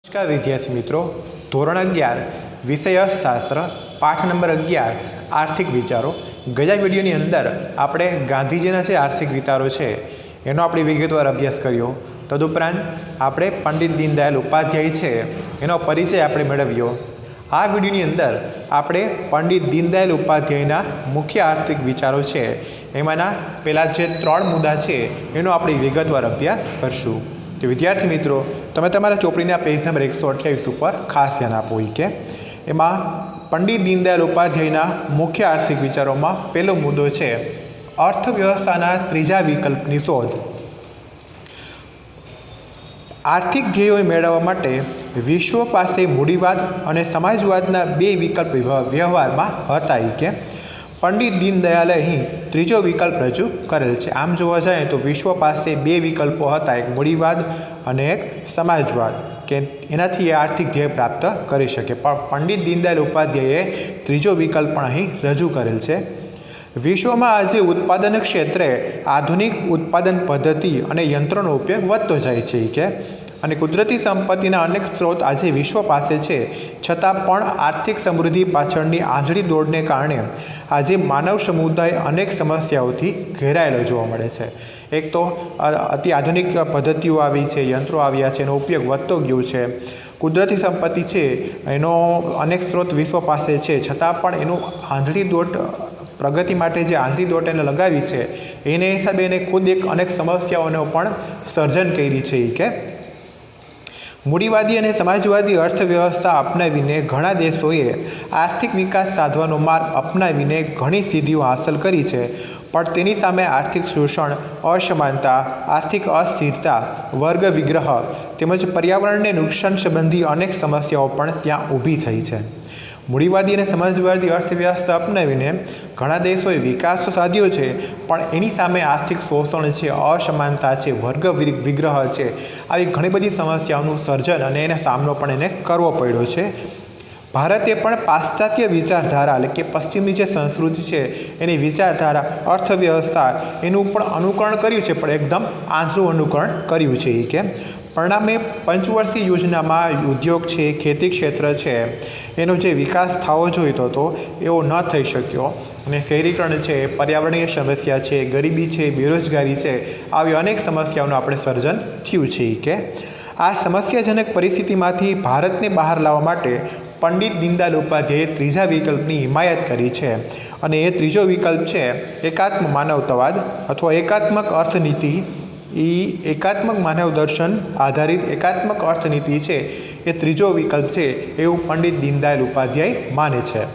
नमस्कार विद्यार्थी मित्रों, ધોરણ 11 વિષય અર્થશાસ્ત્ર પાઠ નંબર 11 આર્થિક વિચારો। ગયા વિડીયોની અંદર આપણે ગાંધીજીના જે આર્થિક વિચારો છે એનો આપણે વિગતવાર અભ્યાસ કર્યો। તદુપરાંત આપણે પંડિત દીનદયાળ ઉપાધ્યાય છે એનો પરિચય આપણે મેળવ્યો। આ વિડીયોની અંદર આપણે પંડિત દીનદયાળ ઉપાધ્યાયના મુખ્ય આર્થિક વિચારો છે એમાંના પહેલા જે 3 મુદ્દા છે એનો આપણે વિગતવાર અભ્યાસ કરશું। तो विद्यार्थी मित्रों, तमे तमारा चोपड़ीना पेज नंबर 128 पर खास ध्यान आपो कि एमां पंडित दीनदयाल उपाध्यायना मुख्य आर्थिक विचारों में पहलो मुद्दो है अर्थव्यवस्थाना त्रीजा विकल्पनी शोध। आर्थिक ध्येयों मेळववा माटे विश्व पासे मूडीवाद अने समाजवादना बे विकल्प व्यवहार में हता के पंडित दीनदयाले अहीं त्रीजो विकल्प रजू करेल छे। आम जोवा जाए तो विश्व पासे बे विकल्पो हता, एक मूडीवाद अने एक समाजवाद के एनाथी आर्थिक ध्येय प्राप्त करी शके। पण पंडित दीनदयाल उपाध्याये त्रीजो विकल्प पण अहीं रजू करेल छे। विश्व में आज उत्पादन क्षेत्रे आधुनिक उत्पादन पद्धति अने यंत्रों उपयोग वधतो जाय छे के अने कुदरती संपत्तिना अनेक स्रोत आज विश्व पासे छे, छतां पण आर्थिक समृद्धि पाछळनी आंधळी दौड़ने कारणे आज मानव समुदाय अनेक समस्याओथी घेरायेलो जोवा मळे छे। एक तो अति आधुनिक पद्धतिओ आवी छे, यंत्रो आव्या छे, एनो उपयोग वधतो गयो छे। कुदरती संपत्ति छे एनो अनेक स्रोत विश्व पासे छे, छतां पण एनो आंधळी दौड़ प्रगति माटे जे आंधळी दौड़ एने लगावी छे एने हिसाबे एने खुद एक अनेक समस्याओनो पण सर्जन करी छे के मूडीवादी और समाजवादी अर्थव्यवस्था अपनावीने घणा देशोए आर्थिक विकास साधवानो मार्ग अपनावीने घणी सिद्धिओ हासिल करी छे, पण तेनी सामे आर्थिक शोषण, असमानता, आर्थिक अस्थिरता, वर्ग विग्रह तेमज पर्यावरणने नुकसान संबंधी अनेक समस्याओ पण त्यां ऊभी थई छे। मूडीवादी और समाजवादी अर्थव्यवस्था अपनावीने घणा देशोए विकास तो साध्यो है, पण एनी सामे आर्थिक शोषण है, असमानता है, वर्ग विग्रह है, आई घणी बधी समस्याओं सर्जन और एने सामनो पण एने करवो पड्यो छे। भारते पण पाश्चात्य विचारधारा એટલે કે પશ્ચિમની જે સંસ્કૃતિ છે એની વિચારધારા અર્થવ્યવસ્થા એનું પણ અનુકરણ કર્યું છે, પણ એકદમ આંધળું અનુકરણ કર્યું છે કે પરિણામે પંચવર્ષીય યોજનામાં ઉદ્યોગ છે, ખેતી ક્ષેત્ર છે એનો જે વિકાસ થવો જોઈતો હતો એવો ન થઈ શક્યો અને શહેરીકરણ છે, પર્યાવરણીય સમસ્યા છે, ગરીબી છે, બેરોજગારી છે, આવી અનેક સમસ્યાઓનું આપણે સર્જન થયું છે કે આ સમસ્યાજનક પરિસ્થિતિમાંથી ભારતને બહાર લાવવા માટે पंडित दीनदयाल उपाध्याये त्रीजा विकल्पनी हिमायत करी है और ये त्रीजो विकल्प है एकात्म मानवतावाद अथवा एकात्मक अर्थनीति। एकात्मक मानव दर्शन आधारित एकात्मक अर्थनीति है ये त्रीजो विकल्प है एवं पंडित दीनदयाल उपाध्याय माने छे।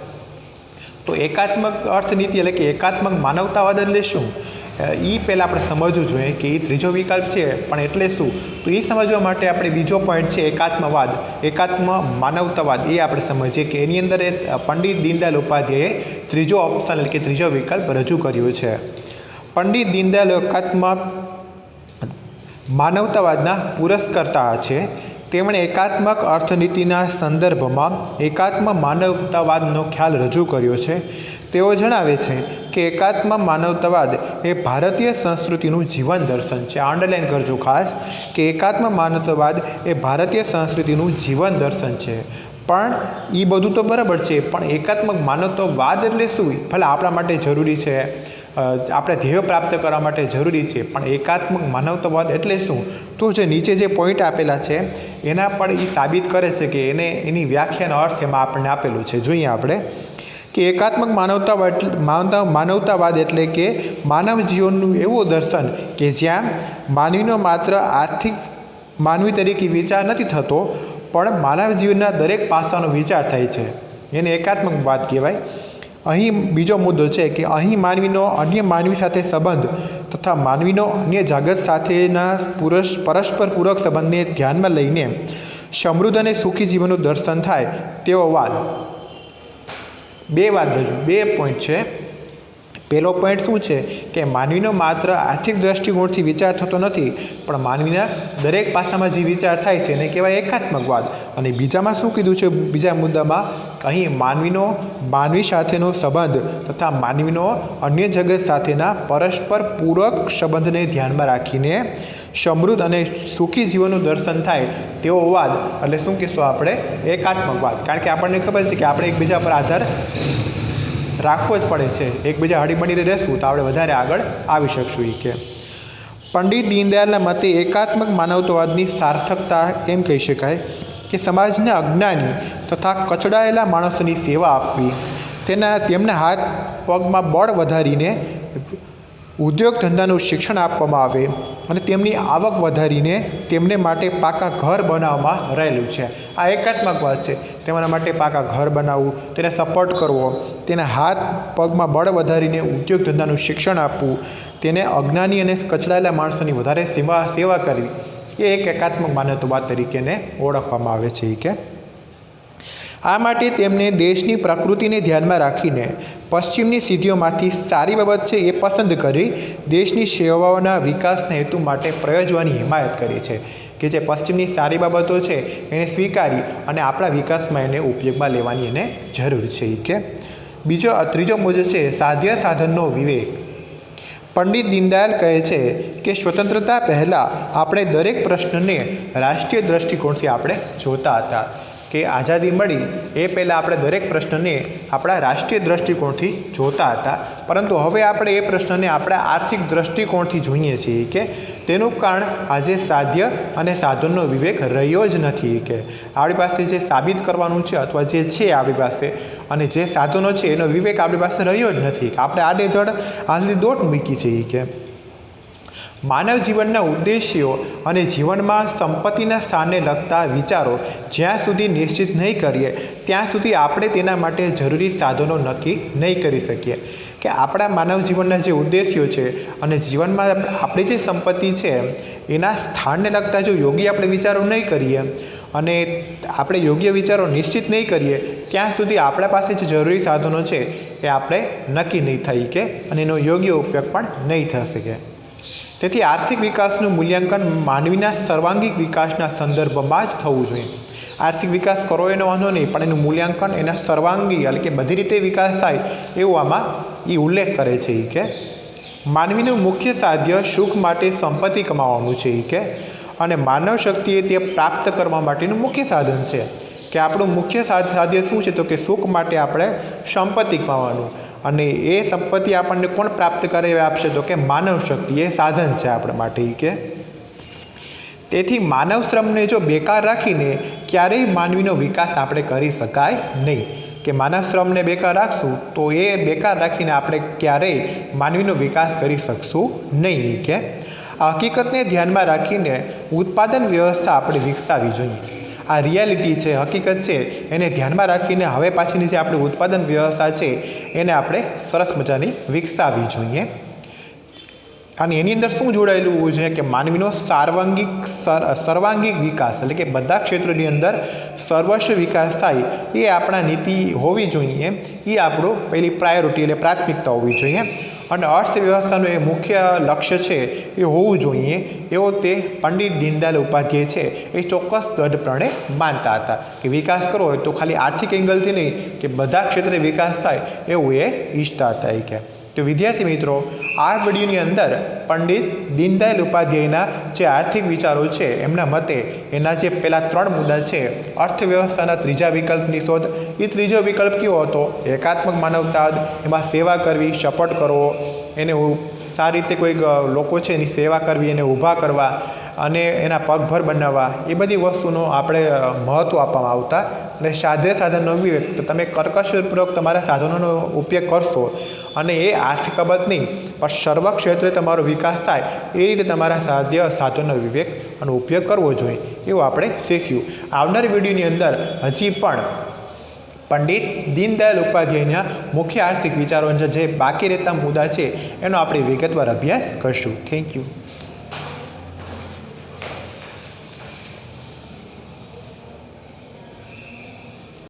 तो एकात्मक अर्थनीति एटले कि एकात्मक मानवतावाद एटले शुं ई पहला આપણે સમજવું જોઈએ કે એ ત્રીજો વિકલ્પ છે પણ એટલે શું, તો એ સમજવા માટે આપણે બીજો પોઈન્ટ છે એકાત્મવાદ, એકાત્મ માનવતાવાદ એ આપણે સમજીએ કે એની અંદર પંડિત દીનદયાળ ઉપાધ્યાયે ત્રીજો ઓપ્શન એટલે કે ત્રીજો વિકલ્પ રજૂ કર્યો છે। પંડિત દીનદયાળ એકાત્મ માનવતાવાદના પુરસ્કર્તા છે। તેમણે એકાત્મક અર્થનીતિના સંદર્ભમાં એકાત્મ માનવતાવાદનો ખ્યાલ રજૂ કર્યો છે। તેઓ જણાવે છે કે એકાત્મ માનવતાવાદ એ ભારતીય સંસ્કૃતિનું જીવન દર્શન છે। અંડરલાઇન કરજો ખાસ કે એકાત્મ માનવતાવાદ એ ભારતીય સંસ્કૃતિનું જીવન દર્શન છે। પણ એ બધું તો બરાબર છે, પણ એકાત્મક માનવતાવાદ એટલે શું ભલે આપણા માટે જરૂરી છે, આપણે ધ્યેય પ્રાપ્ત કરવા માટે જરૂરી છે, પણ એકાત્મક માનવતાવાદ એટલે શું, તો જે નીચે જે પોઈન્ટ આપેલા છે એના પર એ સાબિત કરે છે કે એને એની વ્યાખ્યાનો અર્થ એમાં આપણને આપેલું છે। જોઈએ આપણે कि एकात्मक मानवतावाद एटले के मानव जीवनનું એવું દર્શન કે જ્યાં માનવીનો માત્ર આર્થિક માનવી તરીકે વિચાર નથી થતો, પણ માનવ જીવનના દરેક પાસાનો વિચાર થાય છે, એને એકાત્મકવાદ કહેવાય। અહીં બીજો મુદ્દો છે કે અહીં માનવીનો અન્ય માનવી સાથે સંબંધ તથા માનવીનો અન્ય જગત સાથેના પરસ્પર પૂરક સંબંધને ધ્યાનમાં લઈને સમૃદ્ધ અને સુખી જીવનનું દર્શન થાય તેવો વાદ। બે વાત રજૂ, બે પોઈન્ટ છે। પહેલો પોઈન્ટ શું છે કે માનવીનો માત્ર આર્થિક દૃષ્ટિકોણથી વિચાર થતો નથી, પણ માનવીના દરેક પાસામાં જે વિચાર થાય છે એને કહેવાય એકાત્મકવાદ. અને બીજામાં શું કીધું છે, બીજા મુદ્દામાં અહીં માનવી સાથેનો સંબંધ તથા માનવીનો અન્ય જગત સાથેના પરસ્પર પૂરક સંબંધને ધ્યાનમાં રાખીને સમૃદ્ધ અને સુખી જીવનનું દર્શન થાય તેવો વાદ એટલે શું કહીશું આપણે, એકાત્મકવાદ. કારણ કે આપણને ખબર છે કે આપણે એકબીજા પર આધાર રાખવો જ પડે છે, એકબીજા હળીમળીને રહેશું તો આપણે વધારે આગળ આવી શકશું. કે પંડિત દીનદયાળના મતે એકાત્મક માનવતાવાદની સાર્થકતા એમ કહી શકાય કે સમાજના અજ્ઞાની તથા કચડાયેલા માણસોની સેવા આપવી, તેમના હાથ પગમાં બળ વધારીને ઉદ્યોગ ધંધાનું શિક્ષણ આપવામાં આવે અને તેમની આવક વધારીને તેમને માટે પાકા ઘર બનાવવામાં રહેલું છે. આ એકાત્મકવાદ છે. તેમના માટે પાકા ઘર બનાવવું, તેને સપોર્ટ કરવો, તેના હાથ પગમાં બળ વધારીને ઉદ્યોગ ધંધાનું શિક્ષણ આપવું, તેને અજ્ઞાની અને કચડાયેલા માણસોની વધારે સેવા કરવી, એ એક એકાત્મક માનવતાવાદ તરીકેને ઓળખવામાં આવે છે. કે આ માટે તેમને દેશની પ્રકૃતિને ધ્યાનમાં રાખીને પશ્ચિમની સિદ્ધિઓમાંથી સારી બાબત છે એ પસંદ કરી દેશની સેવાઓના વિકાસના હેતુ માટે પ્રયોજવાની હિમાયત કરી છે. કે જે પશ્ચિમની સારી બાબતો છે એને સ્વીકારી અને આપણા વિકાસમાં એને ઉપયોગમાં લેવાની એને જરૂર છે. કે ત્રીજો મુદ્દો છે સાધ્ય સાધનનો વિવેક. પંડિત દીનદયાળ કહે છે કે સ્વતંત્રતા પહેલાં આપણે દરેક પ્રશ્નને રાષ્ટ્રીય દૃષ્ટિકોણથી આપણે જોતા હતા. કે આઝાદી મળી એ પહેલાં આપણે દરેક પ્રશ્નને આપણા રાષ્ટ્રીય દૃષ્ટિકોણથી જોતા હતા, પરંતુ હવે આપણે એ પ્રશ્નને આપણા આર્થિક દૃષ્ટિકોણથી જોઈએ છીએ. કે તેનું કારણ આજે સાધ્ય અને સાધનનો વિવેક રહ્યો જ નથી. કે આપણી પાસે જે સાબિત કરવાનું છે અથવા જે છે આપણી પાસે અને જે સાધનો છે એનો વિવેક આપણી પાસે રહ્યો જ નથી. આપણે આડેધડ આંધળી દોટ મૂકી છે. કે માનવ જીવનના ઉદ્દેશ્યો અને જીવનમાં સંપત્તિના સ્થાનને લગતા વિચારો જ્યાં સુધી નિશ્ચિત નહીં કરીએ ત્યાં સુધી આપણે તેના માટે જરૂરી સાધનો નક્કી નહીં કરી શકીએ. કે આપણા માનવ જીવનના જે ઉદ્દેશ્યો છે અને જીવનમાં આપણી જે સંપત્તિ છે એના સ્થાનને લગતા જો યોગ્ય આપણે વિચારો નહીં કરીએ અને આપણે યોગ્ય વિચારો નિશ્ચિત નહીં કરીએ ત્યાં સુધી આપણા પાસે જે જરૂરી સાધનો છે એ આપણે નક્કી નહીં થઈ કે અને એનો યોગ્ય ઉપયોગ પણ નહીં થઈ શકે. તેથી આર્થિક વિકાસનું મૂલ્યાંકન માનવીના સર્વાંગિક વિકાસના સંદર્ભમાં જ થવું જોઈએ. આર્થિક વિકાસ કરો એનો વાંધો નહીં, પણ એનું મૂલ્યાંકન એના સર્વાંગી એટલે કે બધી રીતે વિકાસ થાય એવું આમાં એ ઉલ્લેખ કરે છે. કે માનવીનું મુખ્ય સાધ્ય સુખ માટે સંપત્તિ કમાવાનું છે. કે અને માનવ શક્તિએ તે પ્રાપ્ત કરવા માટેનું મુખ્ય સાધન છે. કે આપણું મુખ્ય સાધ્ય શું છે તો કે સુખ માટે આપણે સંપત્તિ કમાવાનું, અને એ સંપત્તિ આપણને કોણ પ્રાપ્ત કરે આપશે તો કે માનવ શક્તિ, એ સાધન છે આપણા માટે. કે તેથી માનવ શ્રમને જો બેકાર રાખીને ક્યારેય માનવીનો વિકાસ આપણે કરી શકાય નહીં. કે માનવ શ્રમને બેકાર રાખશું તો એ બેકાર રાખીને આપણે ક્યારેય માનવીનો વિકાસ કરી શકશું નહીં. કે આ હકીકતને ધ્યાનમાં રાખીને ઉત્પાદન વ્યવસ્થા આપણે વિકસાવવી જોઈએ. આ રિયાલિટી છે, હકીકત છે, એને ધ્યાનમાં રાખીને હવે પાછળની જે આપણી ઉત્પાદન વ્યવસ્થા છે એને આપણે સરસ મજાની વિકસાવવી જોઈએ. અને એની અંદર શું જોડાયેલું હોવું જોઈએ કે માનવીનો સર્વાંગિક વિકાસ એટલે કે બધા ક્ષેત્રોની અંદર સર્વસ્વ વિકાસ થાય એ આપણા નીતિ હોવી જોઈએ. એ આપણું પહેલી પ્રાયોરિટી એટલે પ્રાથમિકતા હોવી જોઈએ. અને અર્થવ્યવસ્થાનું એ મુખ્ય લક્ષ્ય છે એ હોવું જોઈએ એવો તે પંડિત દીનદયાળ ઉપાધ્યાય છે એ ચોક્કસ દૃઢપણે માનતા હતા. કે વિકાસ કરવો હોય તો ખાલી આર્થિક એંગલથી નહીં કે બધા ક્ષેત્રે વિકાસ થાય એવું એ ઈચ્છતા હતા. કે તો વિદ્યાર્થી મિત્રો, આ વિડીયોની અંદર પંડિત દીનદયાળ ઉપાધ્યાયના જે આર્થિક વિચારો છે એમના મતે એના જે પહેલાં 3 મુદ્દા છે, અર્થવ્યવસ્થાના ત્રીજા વિકલ્પની શોધ, એ ત્રીજો વિકલ્પ કેવો હતો, એકાત્મક માનવતાવાદ, એમાં સેવા કરવી, સપોર્ટ કરવો, એને સારી રીતે કોઈક લોકો છે એની સેવા કરવી, એને ઊભા કરવા અને એના પગભર બનાવવા, એ બધી વસ્તુનો આપણે મહત્ત્વ આપવામાં આવતા. અને સાધ્ય સાધનનો વિવેક, તો તમે કર્કશપૂર્વક તમારા સાધનોનો ઉપયોગ કરશો અને એ આર્થિક બાબત નહીં પણ સર્વ ક્ષેત્રે તમારો વિકાસ થાય એ રીતે તમારા સાધનનો વિવેક અને ઉપયોગ કરવો જોઈએ એવું આપણે શીખ્યું. આવનારી વિડીયોની અંદર હજી પણ પંડિત દીનદયાળ ઉપાધ્યાયના મુખ્ય આર્થિક વિચારો જે બાકી રહેતા મુદ્દા છે એનો આપણે વિગતવાર અભ્યાસ કરશું. Thank you.